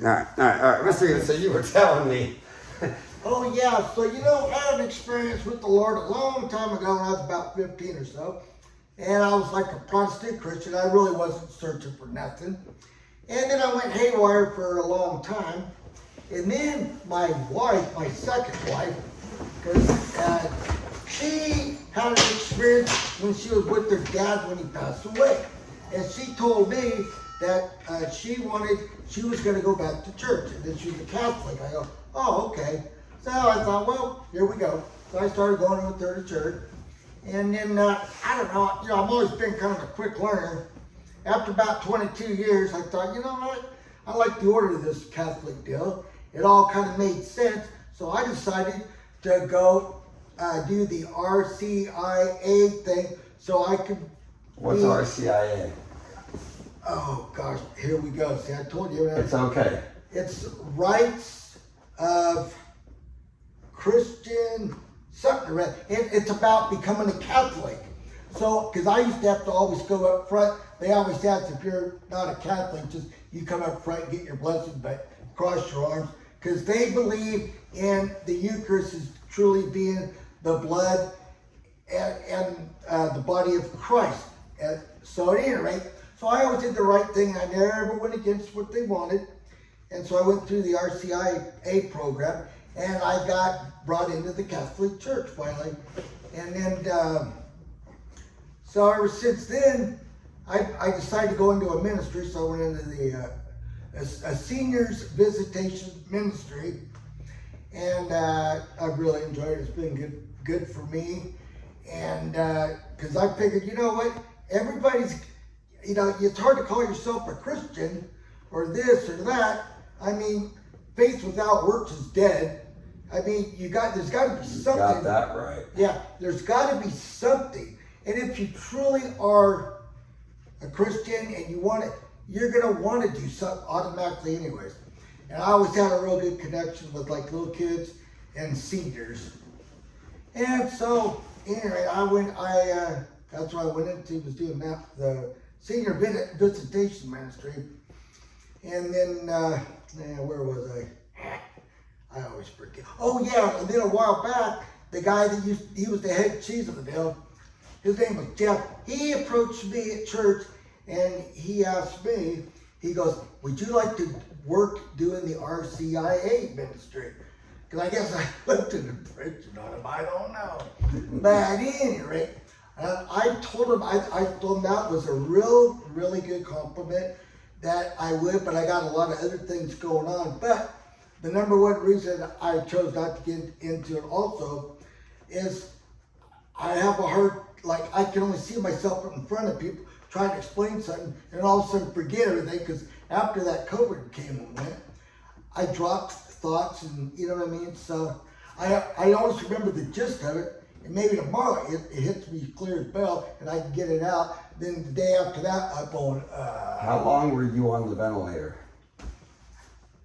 All right. Listen, so you were telling me. Oh yeah, so I had an experience with the Lord a long time ago when I was about 15 or so. And I was like a Protestant Christian. I really wasn't searching for nothing. And then I went haywire for a long time. And then my wife, my second wife, because she had an experience when she was with her dad when he passed away. And she told me that she was going to go back to church. And then she was a Catholic. I go, oh, okay. So I thought, well, here we go. So I started going with her to church. And then, I don't know, I've always been kind of a quick learner. After about 22 years, I thought, you know what? I like the order of this Catholic deal. It all kind of made sense. So I decided to go do the RCIA thing so I could. What's RCIA? Oh gosh, here we go. See, I told you. It's okay. It's Rights of Christian something. It's about becoming a Catholic. So, because I used to have to always go up front. They always ask if you're not a Catholic, just you come up front and get your blessing, but cross your arms. Because they believe in the Eucharist as truly being the blood and the body of Christ. So at any rate, so I always did the right thing. I never went against what they wanted. And so I went through the RCIA program, and I got brought into the Catholic Church finally. And then, so ever since then, I decided to go into a ministry. So I went into the a seniors visitation ministry, and I've really enjoyed it. It's been good for me, and because I figured, you know what, everybody's, it's hard to call yourself a Christian or this or that. I mean, faith without works is dead. I mean, there's got to be something. You got that right. Yeah, there's got to be something, and if you truly are a Christian and you want it, you're going to want to do something automatically anyways. And I always had a real good connection with like little kids and seniors. And so, anyway, that's what I went into, was doing that, the senior visitation ministry. And then, where was I? I always forget. Oh yeah, and then a while back, the guy he was the head cheese of the deal, his name was Jeff. He approached me at church, and he asked me, he goes, would you like to work doing the RCIA ministry? Because I guess I left an impression on him, I don't know. But at any rate, I told him that was a really good compliment, that I would, but I got a lot of other things going on. But the number one reason I chose not to get into it also is I have a hard, I can only see myself in front of people trying to explain something and all of a sudden forget everything, because after that COVID came and went, I dropped thoughts, and you know what I mean? So I always remember the gist of it, and maybe tomorrow it hits me clear as bell and I can get it out. Then the day after that, I'm going, How long were you on the ventilator?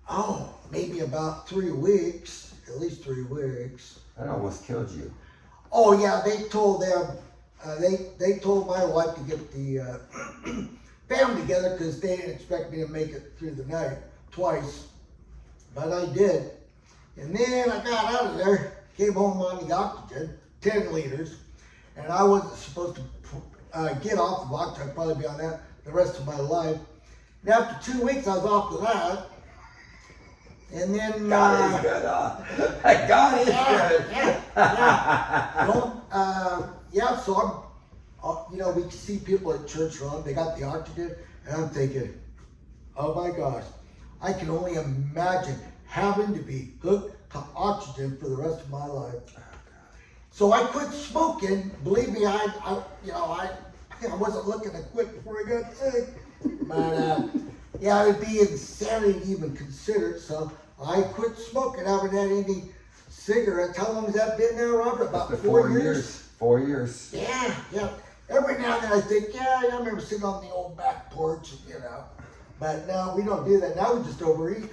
Oh, maybe about 3 weeks, at least 3 weeks. That almost killed you. Oh yeah, they told them, they told my wife to get the family together because they didn't expect me to make it through the night twice, but I did. And then I got out of there, came home on the oxygen, 10 liters, and I wasn't supposed to get off of oxygen. I'd probably be on that the rest of my life. And after 2 weeks, I was off of that. And then God is good, huh? God is good. So I'm, we see people at church run, they got the oxygen, and I'm thinking, oh my gosh, I can only imagine having to be hooked to oxygen for the rest of my life. So I quit smoking. Believe me, I wasn't looking to quit before I got sick. But it would be insanity to even consider it. So I quit smoking. I haven't had any cigarettes. How long has that been now, Robert? About 4 years? 4 years. Yeah. Every now and then I think, I remember sitting on the old back porch, But no, we don't do that. Now we just overeat.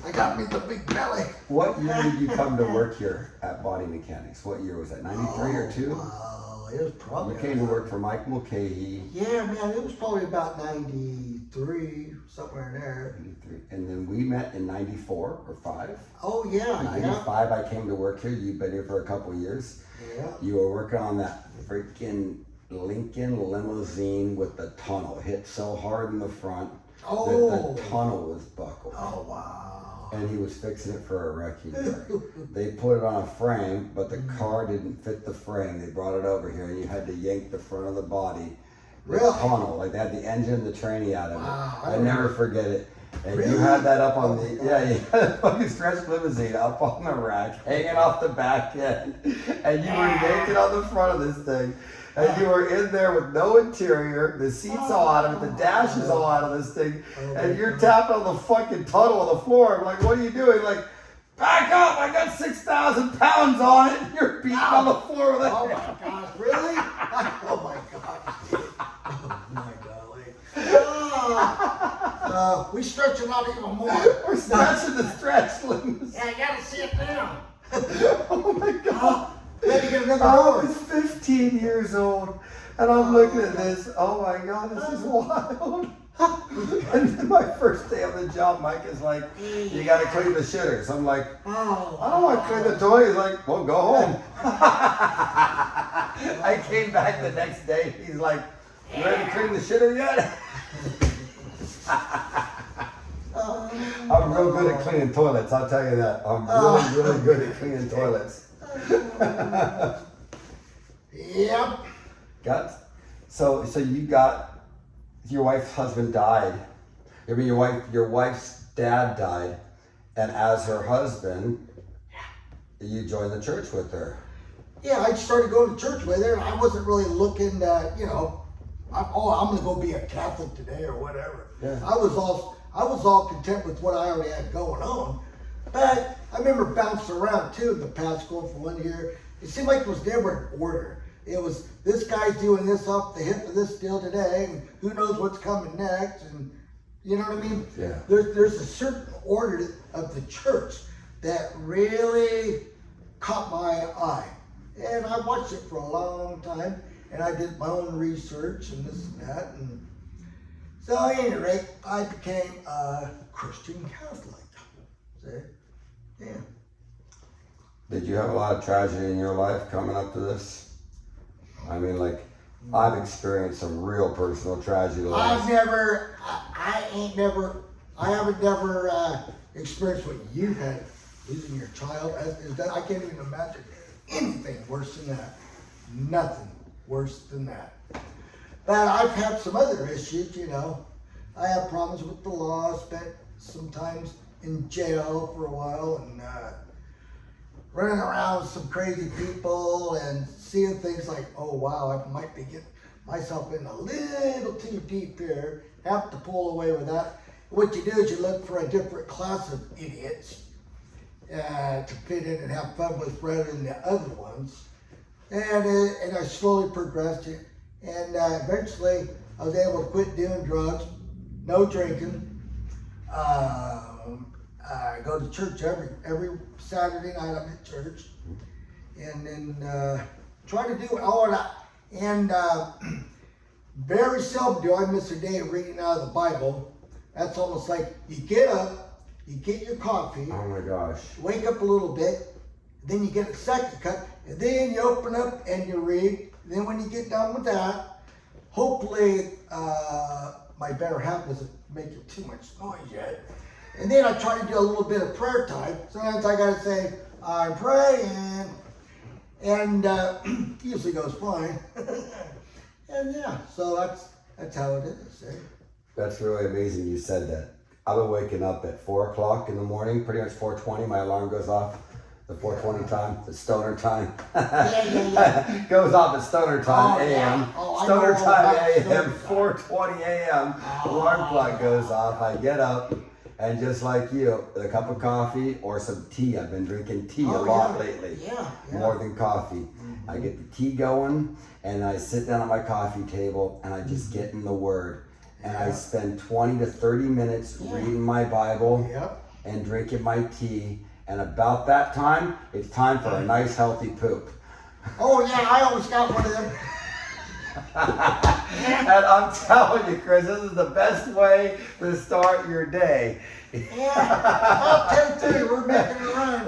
I got me the big belly. What year did you come to work here at Body Mechanics? What year was that? 93 or 2? Oh, it was probably. You came to work for Mike Mulcahy. Yeah, man, it was probably about 92, 83, somewhere in there. 83. And then we met in 94 or 5. Oh, yeah, 95, I came to work here. You've been here for a couple of years. Yeah. You were working on that freaking Lincoln limousine with the tunnel. Hit so hard in the front that the tunnel was buckled. Oh, wow. And he was fixing it for a wrecking yard. They put it on a frame, but the car didn't fit the frame. They brought it over here, and you had to yank the front of the body. The tunnel, like they had the engine and the tranny out of it. I never forget it. And you had that up on the, you had a fucking stretch limousine up on the rack, hanging off the back end. And you were naked on the front of this thing. And you were in there with no interior, the seats all out of it, the dash is all out of this thing. And you're tapping on the fucking tunnel on the floor. I'm like, what are you doing? Like, back up, I got 6,000 pounds on it. And you're beating on the floor with it. Oh my gosh, really? Oh my gosh. Oh my golly. We stretch it out even more. We're stretching the stretch limbs. Yeah, you gotta see it now. Oh my God. Maybe get another I hour. was 15 years old, and I'm looking at this. Oh my God, this is wild. And then my first day on the job, Mike is like, you gotta clean the shitters. I'm like, I don't want to clean the toilet. He's like, well, go home. I came back the next day. He's like, you ready to clean the shitter yet? I'm real good at cleaning toilets, I'll tell you that. I'm really good at cleaning toilets. Yep. So you got, your wife's husband died. I mean, your wife's dad died, and as her husband, you joined the church with her. Yeah, I started going to church with her, and I wasn't really looking at, I'm gonna go be a Catholic today or whatever. Yeah. I was all content with what I already had going on. But I remember bouncing around too in the past, going from one year. It seemed like it was never in order. It was, this guy's doing this off the hip of this deal today, and who knows what's coming next, and you know what I mean? Yeah. There's a certain order of the church that really caught my eye. And I watched it for a long time, and I did my own research and this and that. And so at any rate, I became a Christian Catholic. See? Yeah. Did you have a lot of tragedy in your life coming up to this? I mean, like, I've experienced some real personal tragedy. I haven't never experienced what you've had, losing your child. I can't even imagine anything worse than that. Nothing worse than that. But I've had some other issues, I have problems with the law, spent some time in jail for a while, and running around with some crazy people and seeing things like, oh wow, I might be getting myself in a little too deep here, have to pull away with that. What you do is you look for a different class of idiots to fit in and have fun with rather than the other ones. And I slowly progressed it, and eventually I was able to quit doing drugs, no drinking. I go to church every Saturday night. I'm at church, and then try to do all of that. And very seldom do I miss a day of reading out of the Bible. That's almost like you get up, you get your coffee. Oh my gosh. Wake up a little bit, then you get a second cup, and then you open up and you read. Then when you get done with that, hopefully my better half doesn't make it too much noise yet. And then I try to do a little bit of prayer time. Sometimes I gotta say, I'm praying, and usually goes fine. And yeah, so that's how it is. Eh? That's really amazing you said that. I've been waking up at 4 o'clock in the morning, pretty much 4:20. My alarm goes off. The 4:20 time, the stoner time. Yeah. Goes off at stoner time, Oh, a.m. yeah. Oh, I Stoner know time, about a.m. stoner 4:20 a.m. Alarm clock goes off. I get up, and just like you, a cup of coffee or some tea. I've been drinking tea a lot lately. Yeah. More than coffee. Mm-hmm. I get the tea going, and I sit down at my coffee table, and I just get in the Word. And I spend 20 to 30 minutes reading my Bible and drinking my tea. And about that time, it's time for a nice healthy poop. Oh yeah, I always got one of them. And I'm telling you, Chris, this is the best way to start your day. Yeah, about 10:30, we're making a run.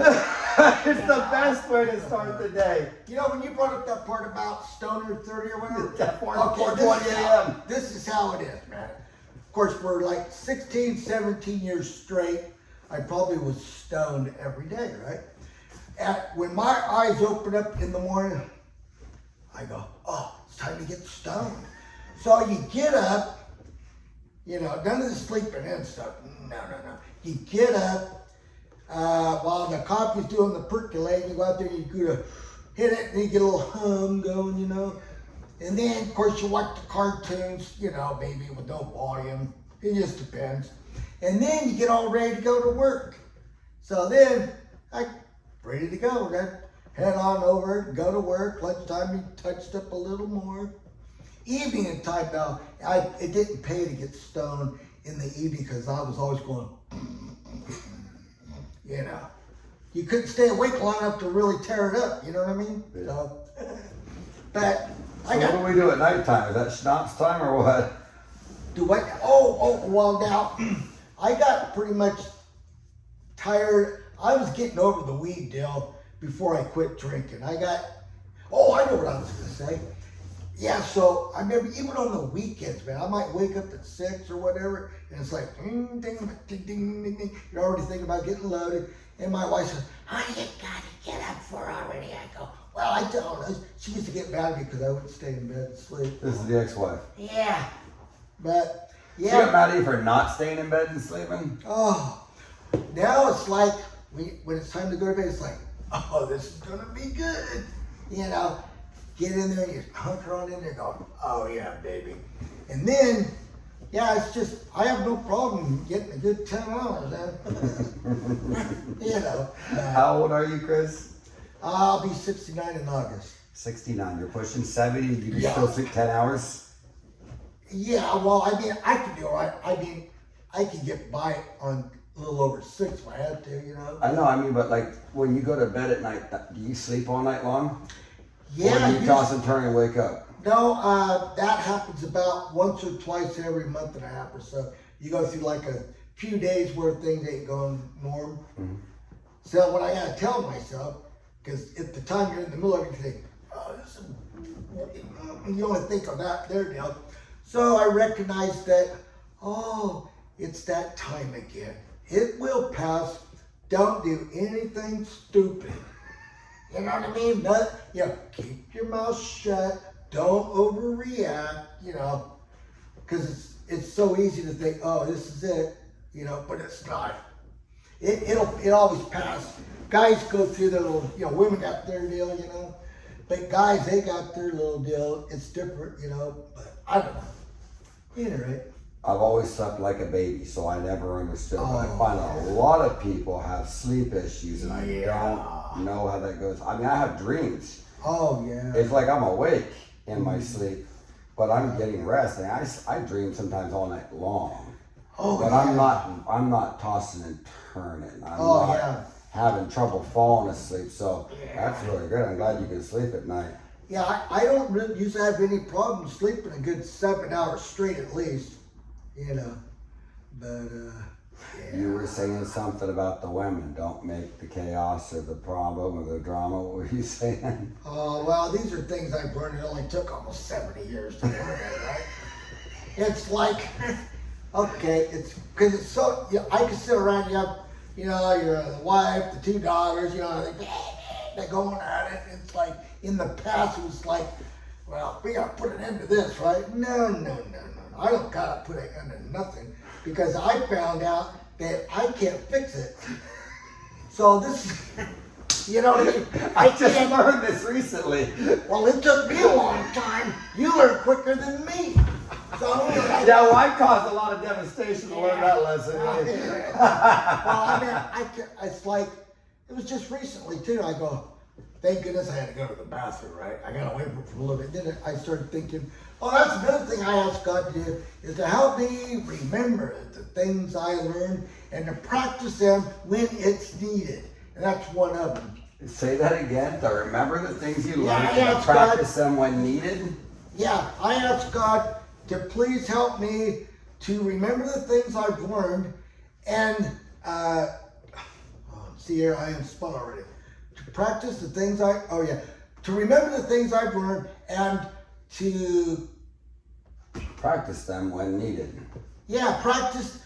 It's the best way to start the day. You know, when you brought up that part about Stoner 30 or whatever, Yeah, 4:20 a.m. This is how it is, man. Of course, for like 16, 17 years straight, I probably was stoned every day, right? And when my eyes open up in the morning, I go, oh, it's time to get stoned. So you get up, you know, none of the sleeping in stuff. No. You get up while the coffee's doing the percolating. You go out there, you go to hit it, and you get a little hum going, you know. And then, of course, you watch the cartoons, you know, maybe with no volume. It just depends. And then you get all ready to go to work. So then, I'm ready to go. Then head on over, go to work. Lunchtime, you touched up a little more. Evening time, though, it didn't pay to get stoned in the evening because I was always going, you know. You couldn't stay awake long enough to really tear it up, you know what I mean? Yeah. So, but So what do we do at nighttime? Is that schnapps time or what? do what? Oh, well now, I got pretty much tired. I was getting over the weed deal before I quit drinking. I know what I was gonna say. Yeah, so I remember even on the weekends, man, I might wake up at 6 or whatever, and it's like, ding, ding, ding, ding, ding, ding. You're already thinking about getting loaded. And my wife says, oh, you gotta get up for already. I go, well, I don't know. She used to get mad at me because I wouldn't stay in bed and sleep. This is the ex-wife. Yeah. But, She got yeah. mad at you for not staying in bed and sleeping? Oh, now it's like, when it's time to go to bed, it's like, oh, this is gonna be good. You know, get in there, you hunker on in there going, oh yeah, baby. And then, yeah, it's just, I have no problem getting a good 10 hours, man. You know. How old are you, Chris? I'll be 69 in August. 69. You're pushing 70. You can Yeah. still sleep 10 hours? Yeah, well, I mean, I could do all right. I mean, I could get by on a little over 6 if I had to, you know. I know, but like when you go to bed at night, do you sleep all night long? Yeah. Or do you toss and turn and wake up? No, that happens about once or twice every month and a half or so. You go through like a few days where things ain't going norm. Mm-hmm. So what I gotta tell myself, because at the time you're in the middle of it, you think, oh, this is, you only think of that there deal. So I recognize that, oh, it's that time again. It will pass. Don't do anything stupid. You know what I mean? But, you know, keep your mouth shut. Don't overreact, you know, because it's so easy to think, oh, this is it, you know, but it's not. It always pass. Guys go through their little, you know, women got their deal, you know, but guys, they got their little deal. It's different, you know, but I don't know. You know, right? I've always slept like a baby, so I never understood. But I Oh, find yeah. a lot of people have sleep issues, and I Yeah. don't know how that goes. I mean, I have dreams. Oh, yeah. It's like I'm awake in my sleep, but I'm getting rest, and I dream sometimes all night long. Oh, But yeah. I'm not tossing and turning. I'm Oh, not yeah. having trouble falling asleep. So Yeah. that's really good. I'm glad you can sleep at night. Yeah, I don't really usually have any problem sleeping a good 7 hours straight at least, you know. But, yeah. You were saying something about the women. Don't make the chaos or the problem or the drama. What were you saying? Oh, well, these are things I've learned. It only took almost 70 years to learn it, right? It's like, okay, it's because it's so, you know, I can sit around, you know, you're the wife, the 2 daughters, you know, they're going at it. It's like, in the past, it was like, well, we got to put an end to this, right? No. I don't got to put an end to nothing because I found out that I can't fix it. So this, you know what I mean? I just learned this recently. Well, it took me a long time. You learn quicker than me. So, Yeah, well, I caused a lot of devastation to learn that lesson. well, I mean, it's like, it was just recently too. I go, thank goodness I had to go to the bathroom, right? I got away from it for a little bit. Then I started thinking, oh, that's another thing I asked God to do, is to help me remember the things I learned and to practice them when it's needed. And that's one of them. Say that again. To remember the things you learned Yeah, and it's practice them when needed. Yeah, I ask God to please help me to remember the things I've learned and, see here, I am spun already. To practice the things to remember the things I've learned and to practice them when needed. Yeah, practice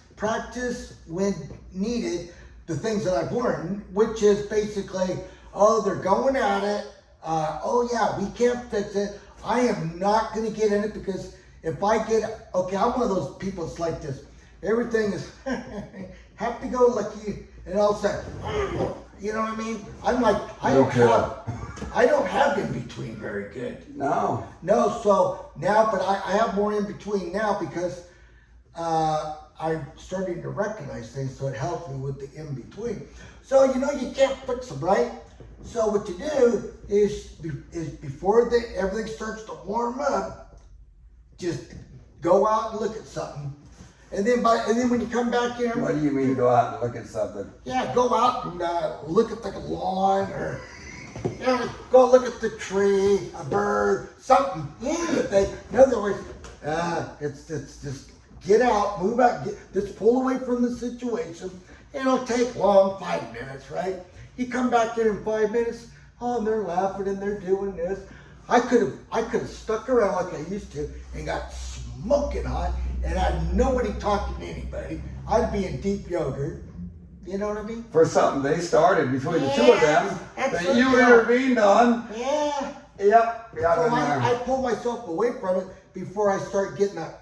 when needed the things that I've learned, which is basically, oh, they're going at it. Oh yeah, we can't fix it. I am not going to get in it because if I get, okay, I'm one of those people that's like this. Everything is happy-go-lucky, and all of a sudden, you know what I mean? I'm like, I don't have in between very good. No. No, so now, but I have more in between now because I'm starting to recognize things, so it helps me with the in between. So you can't fix them, right? So what you do is before everything starts to warm up, just go out and look at something, and then when you come back in, What do you mean go out and look at something? yeah, go out and look at the lawn or. Go look at the tree, a bird, something. In other words, it's just get out, move out, just pull away from the situation. It'll take long, 5 minutes, right? You come back in 5 minutes, oh, and they're laughing and they're doing this. I could have stuck around like I used to and got smoking hot and had nobody talking to anybody. I'd be in deep yogurt. You know what I mean? For something they started between the two of them that you intervened on. Yeah. Yep. So I pull myself away from it before I start getting that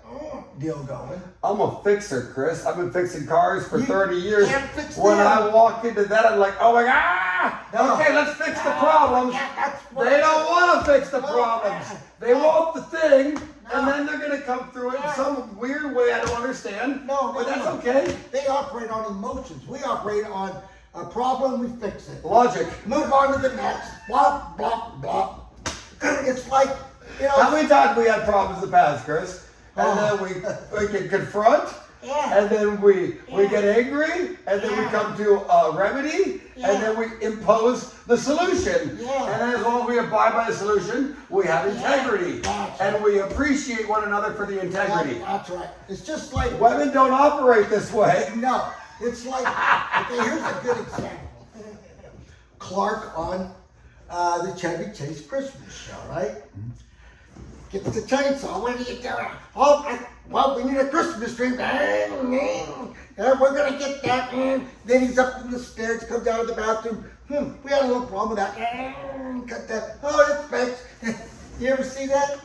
deal going. I'm a fixer, Chris. I've been fixing cars for 30 years. Can't fix when them. I walk into that, I'm like, oh my God! No. Okay, let's fix the problems. They don't want to fix the problems. They want the thing, and then they're going to come through it in some weird way I don't understand. But that's okay. They operate on emotions. We operate on a problem, we fix it. Logic. Move on to the next. Blah, blah, blah. It's like, How many times we had problems in the past, Chris? And then we can confront, and then we get angry, and then we come to a remedy, and then we impose the solution. And then as long as we abide by the solution, we have integrity. And we appreciate one another for the integrity. That's right. It's just like... Women don't operate this way. No. It's like... Okay, here's a good example. Clark on the Chevy Chase Christmas show, right? Gets the chainsaw. What are you doing? Oh, well, we need a Christmas tree. We're going to get that. Then he's up in the stairs, comes out of the bathroom. We had a little problem with that. Cut that. Oh, it's fixed. You ever see that?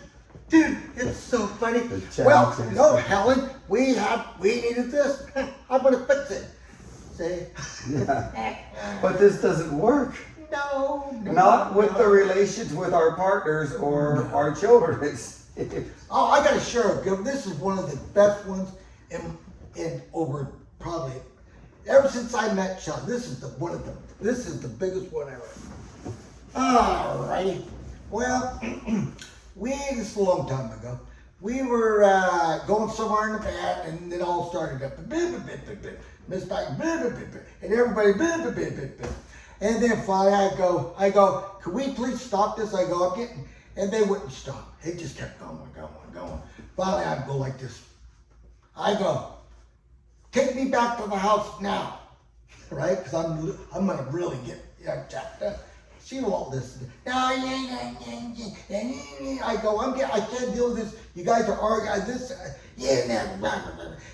Dude, it's so funny. Well, no, Helen, we needed this. I'm going to fix it. See? Yeah. But this doesn't work. No. Not with the relations with our partners or our children. Oh, I got to share a good. This is one of the best ones in over probably ever since I met Sean. This is the biggest one ever. Alrighty. Well, this is a long time ago. We were going somewhere in the van, and it all started up. Miss back, and everybody. And then finally I go, can we please stop this? I go, I'm getting, and they wouldn't stop. It just kept going. Finally I go like this. I go, take me back to the house now, right? Because I'm gonna really get jacked up. She won't listen. No, I go, I can't deal with this. You guys are arguing this,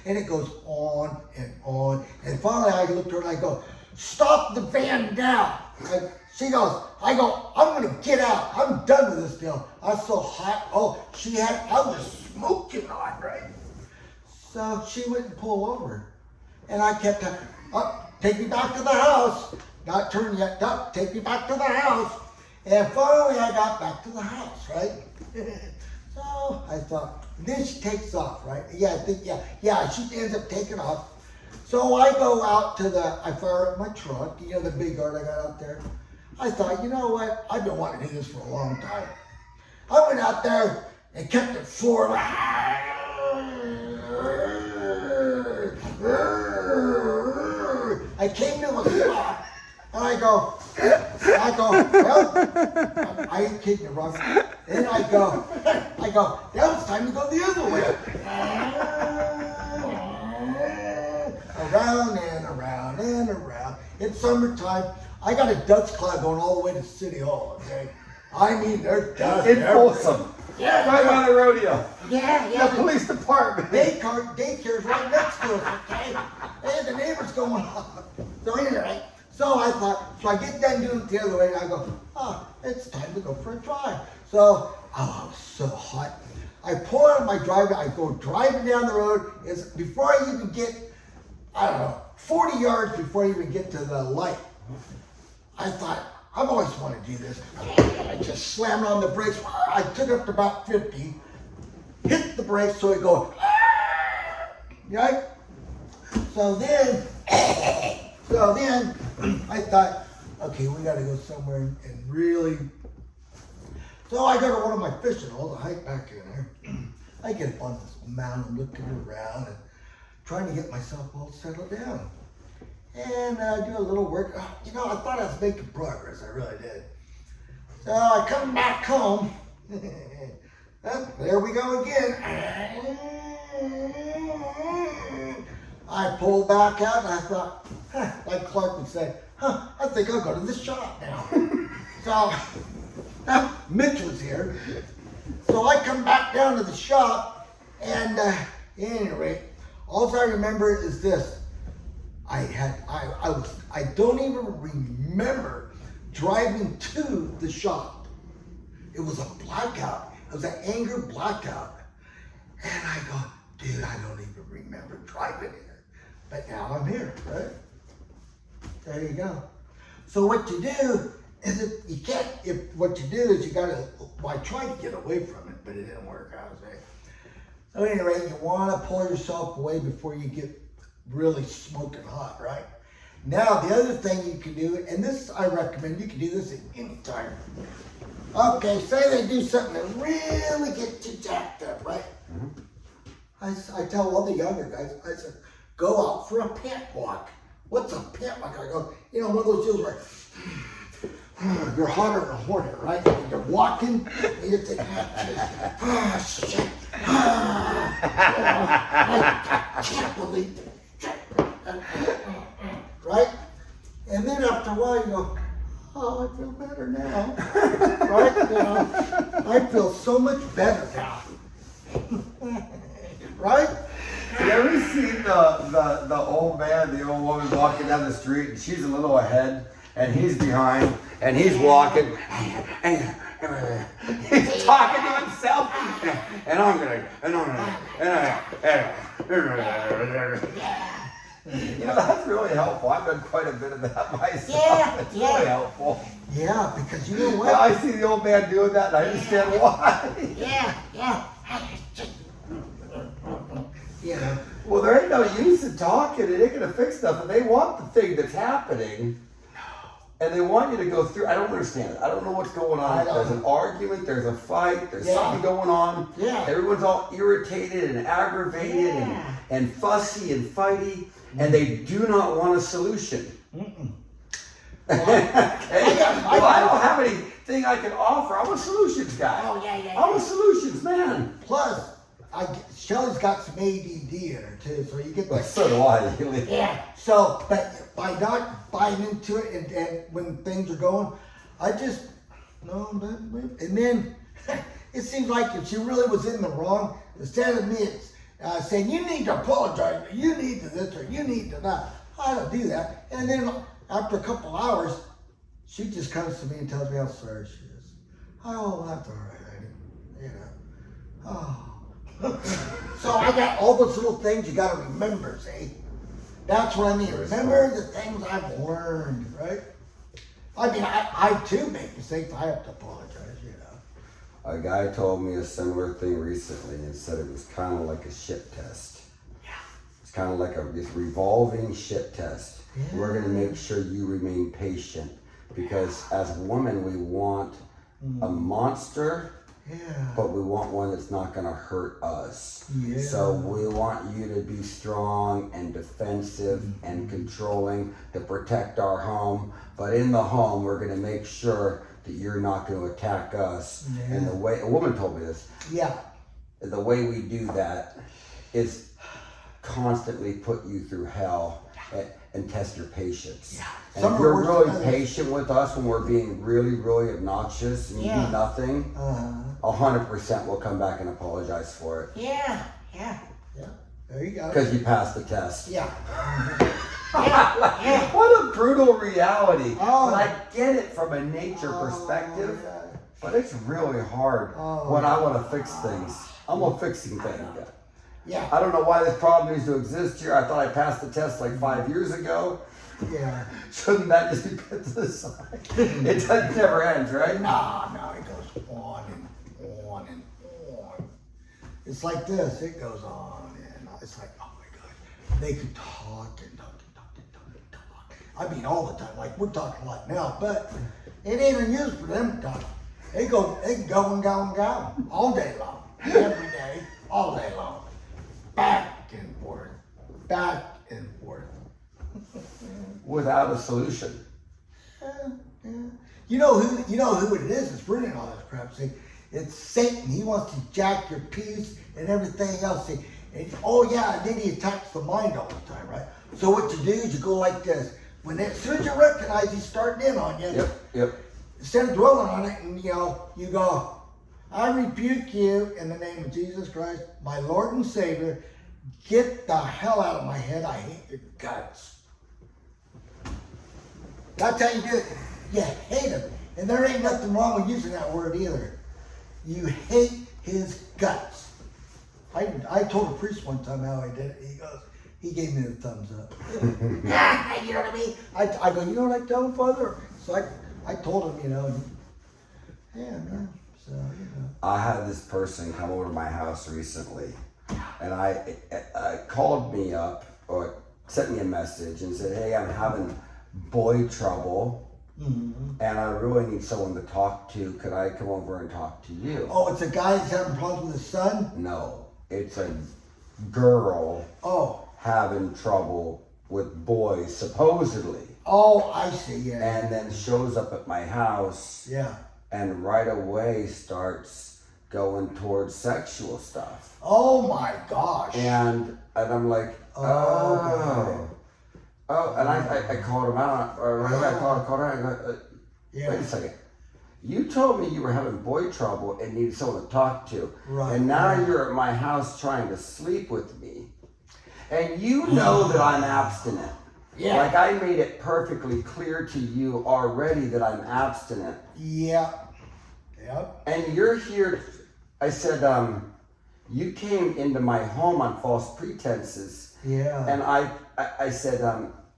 and it goes on and on. And finally I looked at her and I go, stop the van now. She goes, I'm gonna get out. I'm done with this deal. I was so hot. Oh, I was smoking hot, right? So she wouldn't pull over. And I kept take me back to the house. Not turn yet, take me back to the house. And finally I got back to the house, right? So I thought, then she takes off, right? Yeah, she ends up taking off. So I go out I fire up my truck, the big guard I got out there. I thought, you know what? I've been wanting to do this for a long time. I went out there and kept it forward. I came to a stop, and I go, well, I ain't kidding you, Robert. Then I I go, now it's time to go the other way. Around and around and around. It's summertime. I got a dust cloud going all the way to City Hall, okay? I mean, there's dust In Folsom. Yeah. Right by the rodeo. Yeah. The police department. Daycare's right next to us, okay? And the neighbor's going off. So anyway, so I thought, so I get done doing it the other way, and I go, it's time to go for a drive. So, I was so hot. I pull out of my driveway, I go driving down the road. Before I even get, 40 yards before I even get to the light, I thought, I've always wanted to do this. I just slammed on the brakes. I took it up to about 50, hit the brakes so it goes, right? So then I thought, okay, we got to go somewhere and really. So I go to one of my fishing holes, I hike back in there. I get up on this mountain looking around and trying to get myself all settled down. And do a little work. I thought I was making progress. I really did. So I come back home. There we go again. I pull back out and I thought, like Clark would say, I think I'll go to the shop now. So Mitch was here. So I come back down to the shop and at any rate, all I remember is this. I don't even remember driving to the shop. It was a blackout. It was an anger blackout. And I go, dude, I don't even remember driving here. But now I'm here, right? There you go. So what you do is what you do is you gotta, I tried to get away from it, but it didn't work out. So anyway, you wanna pull yourself away before you get really smoking hot, right? Now, the other thing you can do, and this I recommend, you can do this at any time. Okay, say they do something that really gets you jacked up, right? Mm-hmm. I tell all the younger guys, I said, go out for a pant walk. What's a pant walk? I go, one of those deals where you're hotter than a hornet, right? And you're walking, and you're thinking, shit. I can't believe it. Right? And then after a while you go, I feel better now. Right? I feel so much better now. Right? You ever seen the old man, the old woman walking down the street and she's a little ahead and he's behind and he's walking and he's talking to himself and I'm gonna that's really helpful. I've done quite a bit of that myself. It's really helpful. Yeah, because you know what? I see the old man doing that and I understand why. Yeah. Well, there ain't no use in talking. It ain't gonna fix nothing. They want the thing that's happening. And they want you to go through. I don't understand it. I don't know what's going on. There's an argument, there's a fight, there's something going on. Yeah. Everyone's all irritated and aggravated and fussy and fighty, and they do not want a solution. Okay? Well, I don't have anything I can offer. I'm a solutions guy. I'm a solutions man. Plus, Shelly's got some ADD in her too, so you get like. So do I. Yeah. So, but by not buying into it and when things are going, I just and then it seems like if she really was in the wrong, instead of me saying you need to apologize, or you need to this, or you need to that, I don't do that. And then after a couple hours, she just comes to me and tells me how sorry she is. Oh, that's all right, Oh. So I got all those little things you got to remember, see? That's what I mean. Remember the things I've learned, right? I mean, I too make mistakes. I have to apologize, A guy told me a similar thing recently and said it was kind of like a shit test. Yeah. It's kind of like this revolving shit test. Yeah. We're going to make sure you remain patient because as women, we want a monster Yeah. But we want one that's not going to hurt us. Yeah. So we want you to be strong and defensive and controlling to protect our home. But in the home, we're going to make sure that you're not going to attack us. Yeah. And the way, a woman told me this. Yeah. The way we do that is constantly put you through hell and test your patience. Yeah. And Some if are you're worse really than others. patient with us when we're being really, really obnoxious and you Yeah. do nothing, 100% will come back and apologize for it. Yeah. There you go. Because you passed the test. Yeah. What a brutal reality. Oh. But I get it from a nature perspective. Yeah. But it's really hard when I want to fix things. I'm a fixing thing. Yeah. I don't know why this problem needs to exist here. I thought I passed the test like 5 years ago. Yeah. Shouldn't that just be put to the side? It never ends, right? No, it goes on and on and on. It's like this. It goes on and on. It's like, oh my God. They could talk and talk. I mean, all the time. Like, we're talking a lot now, but it ain't unusual for them to talk. They can go and go all day long. Every day, all day long. Back and forth. Back and forth. Without a solution. Yeah. You know who it is that's running all this crap. See, it's Satan. He wants to jack your peace and everything else. See, and then he attacks the mind all the time, right? So what you do is you go like this. As soon as you recognize he's starting in on you, Yep. instead of dwelling on it, and you go, I rebuke you in the name of Jesus Christ, my Lord and Savior. Get the hell out of my head. I hate your guts. That's how you do it. You hate him. And there ain't nothing wrong with using that word either. You hate his guts. I told a priest one time how I did it. He gave me the thumbs up. You know what I mean? I go, you know what I tell him, Father? So I told him, yeah, man. So, I had this person come over to my house recently, and I called me up or sent me a message and said, hey, I'm having boy trouble, and I really need someone to talk to. Could I come over and talk to you? Oh, it's a guy that's having problems with his son? No, it's a girl having trouble with boys, supposedly. Oh, I see, yeah. And then shows up at my house. Yeah. And right away starts going towards sexual stuff. Oh my gosh. And I'm like, oh. And I called him out. Right away I called her. I go, wait a second. You told me you were having boy trouble and needed someone to talk to. Right. And now you're at my house trying to sleep with me. And you know that I'm abstinent. Yeah. Like I made it perfectly clear to you already that I'm abstinent. Yep. And you're here, I said, you came into my home on false pretenses. Yeah. And I said,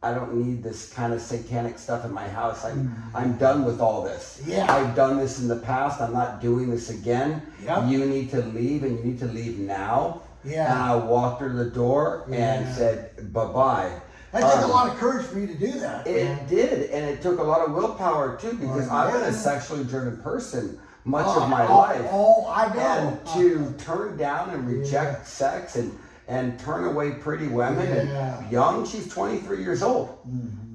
I don't need this kind of satanic stuff in my house. I'm done with all this. Yeah. I've done this in the past. I'm not doing this again. Yep. You need to leave, and you need to leave now. Yeah. And I walked her to the door and said, bye-bye. That took a lot of courage for you to do that. It did, and it took a lot of willpower too, because I've been a sexually driven person much of my life. Oh, I know. And to turn down and reject sex and turn away pretty women and young, she's 23 years old.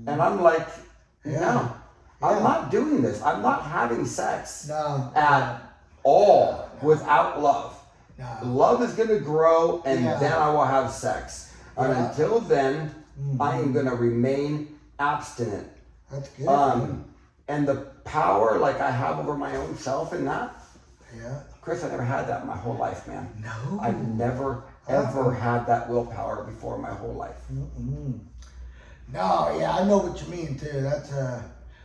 And I'm like, no, I'm not doing this. I'm not having sex at all without love. Love is going to grow, and then I will have sex. And until then, I am going to remain abstinent. That's good. And the power like I have over my own self in that, Chris, I never had that my whole life, man. No. I've never, ever had that willpower before my whole life. No, I know what you mean too.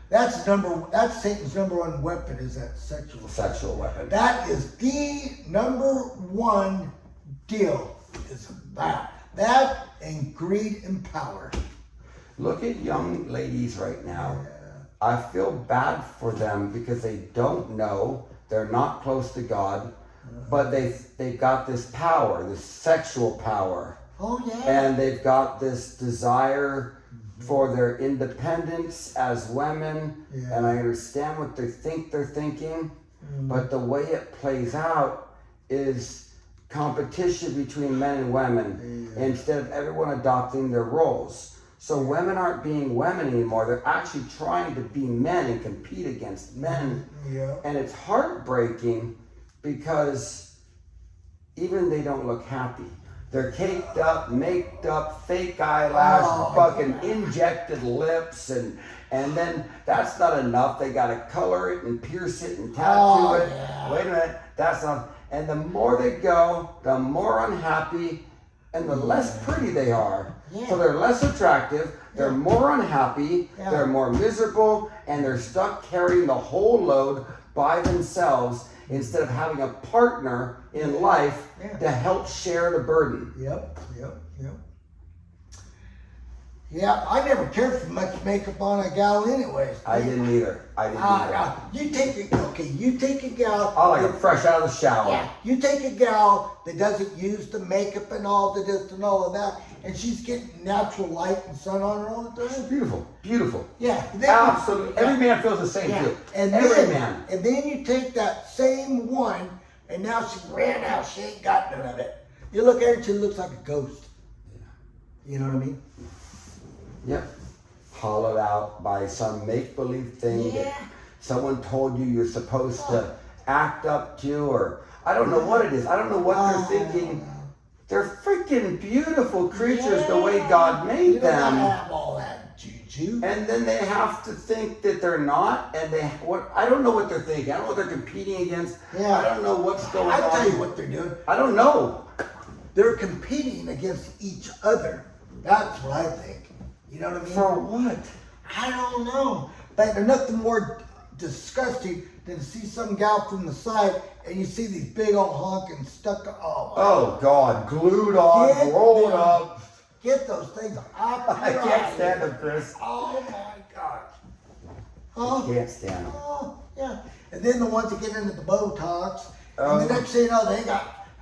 That's Satan's number one weapon, is that sexual weapon. That is the number one deal, is that and greed and power. Look at young ladies right now. I feel bad for them because they don't know, they're not close to God, but they've got this power, this sexual power. Oh yeah. And they've got this desire for their independence as women, and I understand what they think they're thinking, But the way it plays out is competition between men and women instead of everyone adopting their roles. So women aren't being women anymore. They're actually trying to be men and compete against men. Yeah. And it's heartbreaking because even they don't look happy. They're caked up, maked up, fake eyelash, fucking injected lips, and then that's not enough. They gotta color it and pierce it and tattoo it. Yeah. Wait a minute, that's not. And the more they go, the more unhappy and the less pretty they are. Yeah. So they're less attractive, they're more unhappy, they're more miserable, and they're stuck carrying the whole load by themselves instead of having a partner in life to help share the burden. Yep. Yeah, I never cared for much makeup on a gal anyways. I didn't either. You take a gal. I like it fresh out of the shower. Yeah, you take a gal that doesn't use the makeup and all the this and all of that, and she's getting natural light and sun on her all the time. Beautiful, beautiful. Yeah, Absolutely. Every man feels the same too. And Every man. And then you take that same one, and now she ran out. She ain't got none of it. You look at her, she looks like a ghost. You know what I mean? Yep. Hollowed out by some make-believe thing that someone told you you're supposed to act up to, or I don't know what it is. I don't know what they're thinking. They're freaking beautiful creatures the way God made them. Have all that juju. And then they have to think that they're not, and I don't know what they're thinking. I don't know what they're competing against. Yeah. I don't know what's going on. I'll tell you what they're doing. I don't know. They're competing against each other. That's what I think. You know what I mean? For what? I don't know. But there's nothing more disgusting than to see some gal from the side and you see these big old honking stuck. Oh God, glued on, rolled up. Get those things off. I can't stand them, Chris. Oh my gosh. I can't stand them. Oh, yeah. And then the ones that get into the Botox. And the next thing you know,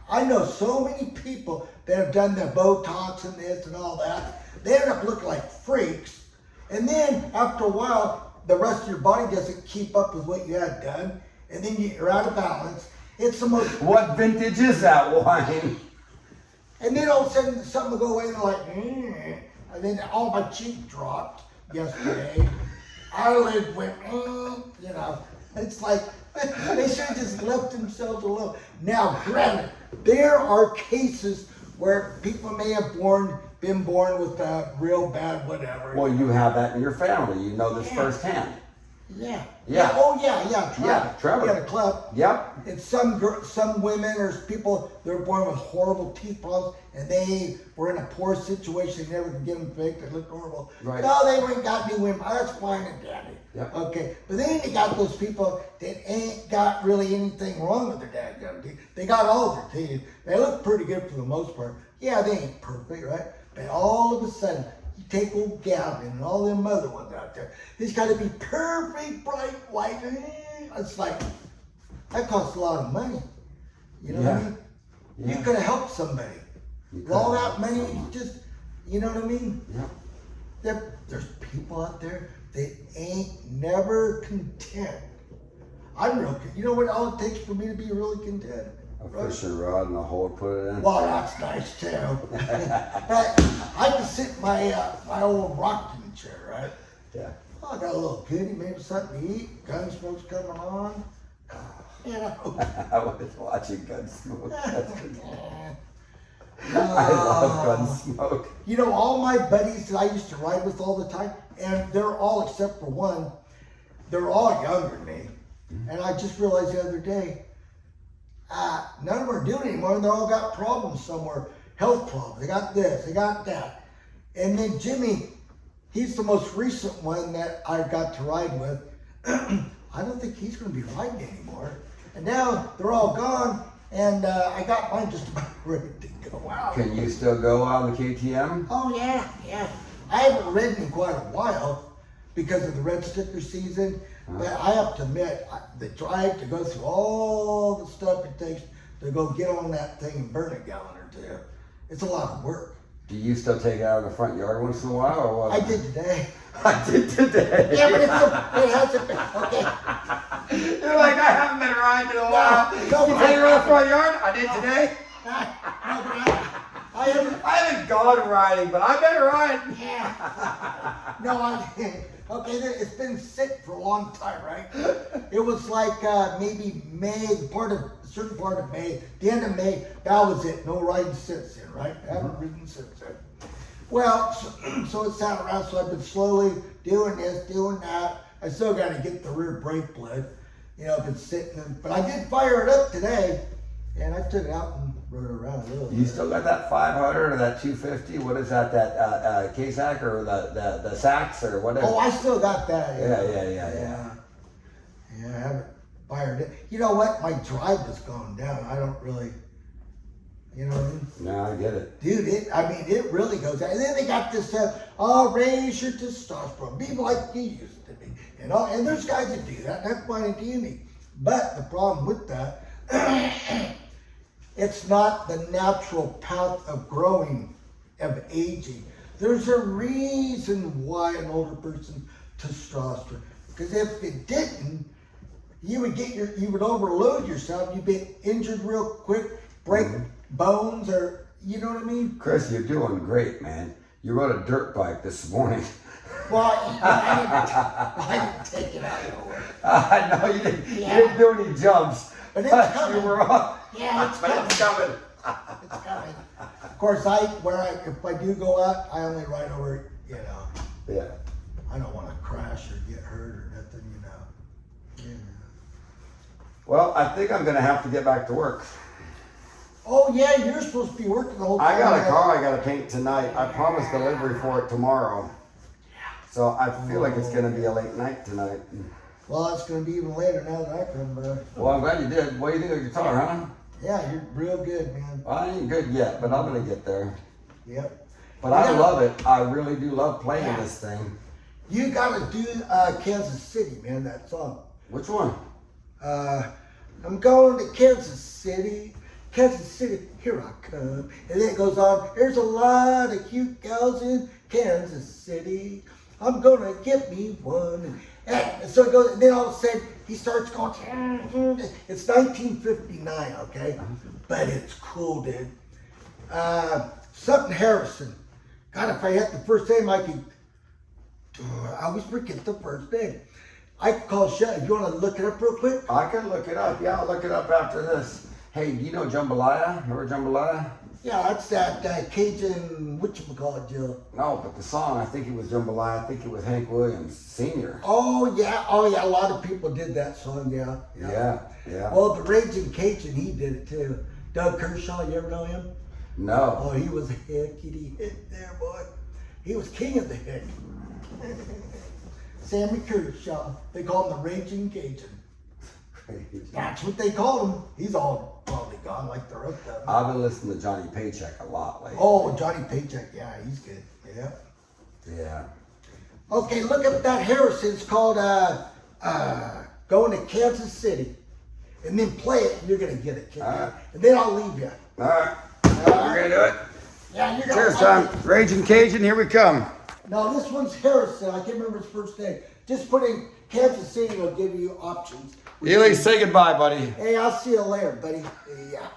I know so many people that have done their Botox and this and all that. They end up looking like freaks. And then after a while, the rest of your body doesn't keep up with what you had done. And then you're out of balance. It's the most... What vintage is that wine? And then all of a sudden, something will go away and they're like, and then all my cheek dropped yesterday. Eyelid went, you know. It's like, they should have just left themselves alone. Now, granted, there are cases where people may have been born with a real bad whatever. Well, you have that in your family. You know this firsthand. Yeah. Yeah. Oh, yeah. Trevor. Yeah, Trevor. He had a club. Yep. And some women or people, they're born with horrible teeth problems, and they were in a poor situation. They never could get them fixed. They looked horrible. Right. No, they went got new women. That's fine and dandy. Yep. Okay. But then you got those people that ain't got really anything wrong with their dadgum teeth. They got all their teeth. They look pretty good for the most part. Yeah, they ain't perfect, right? But all of a sudden, you take old Gavin and all them other ones out there. It's got to be perfect, bright, white. It's like, that costs a lot of money. You know what I mean? Yeah. You could have helped somebody. With all that money, just, you know what I mean? Yep. There's people out there that ain't never content. I'm real content. You know what all it takes for me to be really content? A fishing rod and a hole to put it in. Well, that's nice too. But I can sit in my old rocking chair, right? Yeah. Oh, I got a little goodie, maybe something to eat. Gunsmoke's coming on. You know. I was watching Gunsmoke. That's good. I I love Gunsmoke. You know, all my buddies that I used to ride with all the time, and they're all except for one, they're all younger than me. And I just realized the other day, none of them are doing it anymore, and they all got problems somewhere, health problems. They got this, they got that. And then Jimmy, he's the most recent one that I got to ride with. I don't think he's going to be riding anymore. And now they're all gone, and I got mine just about ready to go out. Can you still go on the KTM? Oh, yeah. I haven't ridden in quite a while because of the red sticker season. But I have to admit, the drive to go through all the stuff it takes to go get on that thing and burn a gallon or two, it's a lot of work. Do you still take it out in the front yard once in a while, or what? I did today. I did today. Yeah, but it hasn't been, okay. You're like, I haven't been riding in a while. No, You take it around the front yard? I did today. I haven't gone riding, but I've been riding. Yeah. No, okay, it's been sick for a long time, right? It was like maybe May, a certain part of May, the end of May, that was it. No riding since then, right? I haven't ridden since then. Well, so it sat around, so I've been slowly doing this, doing that. I still got to get the rear brake blood. You know, I've been sitting, but I did fire it up today, and I took it out and rode it around a little bit. You still got that 500 or that 250? What is that? That K-Sac or the Sax or whatever? Oh, I still got that. Yeah. Yeah, I haven't fired it. You know what? My drive has gone down. I don't really, you know what I mean? No, I get it. Dude, it really goes down. And then they got this, raise your testosterone. Be like you used to be. And there's guys that do that. That's fine and dandy. But the problem with that, it's not the natural path of growing, of aging. There's a reason why an older person testosterone. Because if it didn't, you would overload yourself. You'd be injured real quick, break bones, or you know what I mean. Chris, you're doing great, man. You rode a dirt bike this morning. Well, I didn't take it out nowhere. I know you didn't. Yeah. You didn't do any jumps. But it's coming. You were on. Yeah, it's coming. It's coming. It's coming. Of course, if I do go out, I only ride over, you know. Yeah. I don't want to crash or get hurt or nothing, you know. Yeah. Well, I think I'm gonna have to get back to work. Oh yeah, you're supposed to be working the whole time. I got a car I gotta paint tonight. I promised delivery for it tomorrow. So I feel like it's gonna be a late night tonight. Well, it's gonna be even later now that I come by. Well, I'm glad you did. What do you think of your guitar, huh? Yeah, you're real good, man. Well, I ain't good yet, but I'm gonna get there. Yep. But I love it. I really do love playing this thing. You gotta do Kansas City, man, that song. Which one? I'm going to Kansas City, here I come. And then it goes on, there's a lot of cute gals in Kansas City. I'm gonna get me one. And so it goes, and then all of a sudden, he starts going, it's 1959, okay? But it's cool, dude. Sutton Harrison. God, if I had the first name, I always forget the first name. I can call Shut. You want to look it up real quick? I can look it up. Yeah, I'll look it up after this. Hey, do you know Jambalaya? Remember Jambalaya? Yeah, that's that Cajun, whatchamacallit, Jill. No, but the song, I think it was Jambalaya. I think it was Hank Williams Sr. Oh yeah, a lot of people did that song, yeah. Yeah. Well, the Raging Cajun, he did it too. Doug Kershaw, you ever know him? No. Oh, he was a hickety hit there, boy. He was king of the hick. Sammy Kershaw, they call him the Raging Cajun. That's what they call him. He's all probably gone like the rest of them. I've been listening to Johnny Paycheck a lot lately. Oh, Johnny Paycheck, yeah, he's good. Yeah. Yeah. Okay, look up that Harrison. It's called Going to Kansas City. And then play it, and you're going to get it. Right. And then I'll leave you. All right. We're going to do it. Yeah, you're going to. Cheers time. Raging Cajun, here we come. No, this one's Harrison. I can't remember his first name. Just put in Kansas City, it'll give you options. Ely, say goodbye, buddy. Hey, I'll see you later, buddy. Yeah.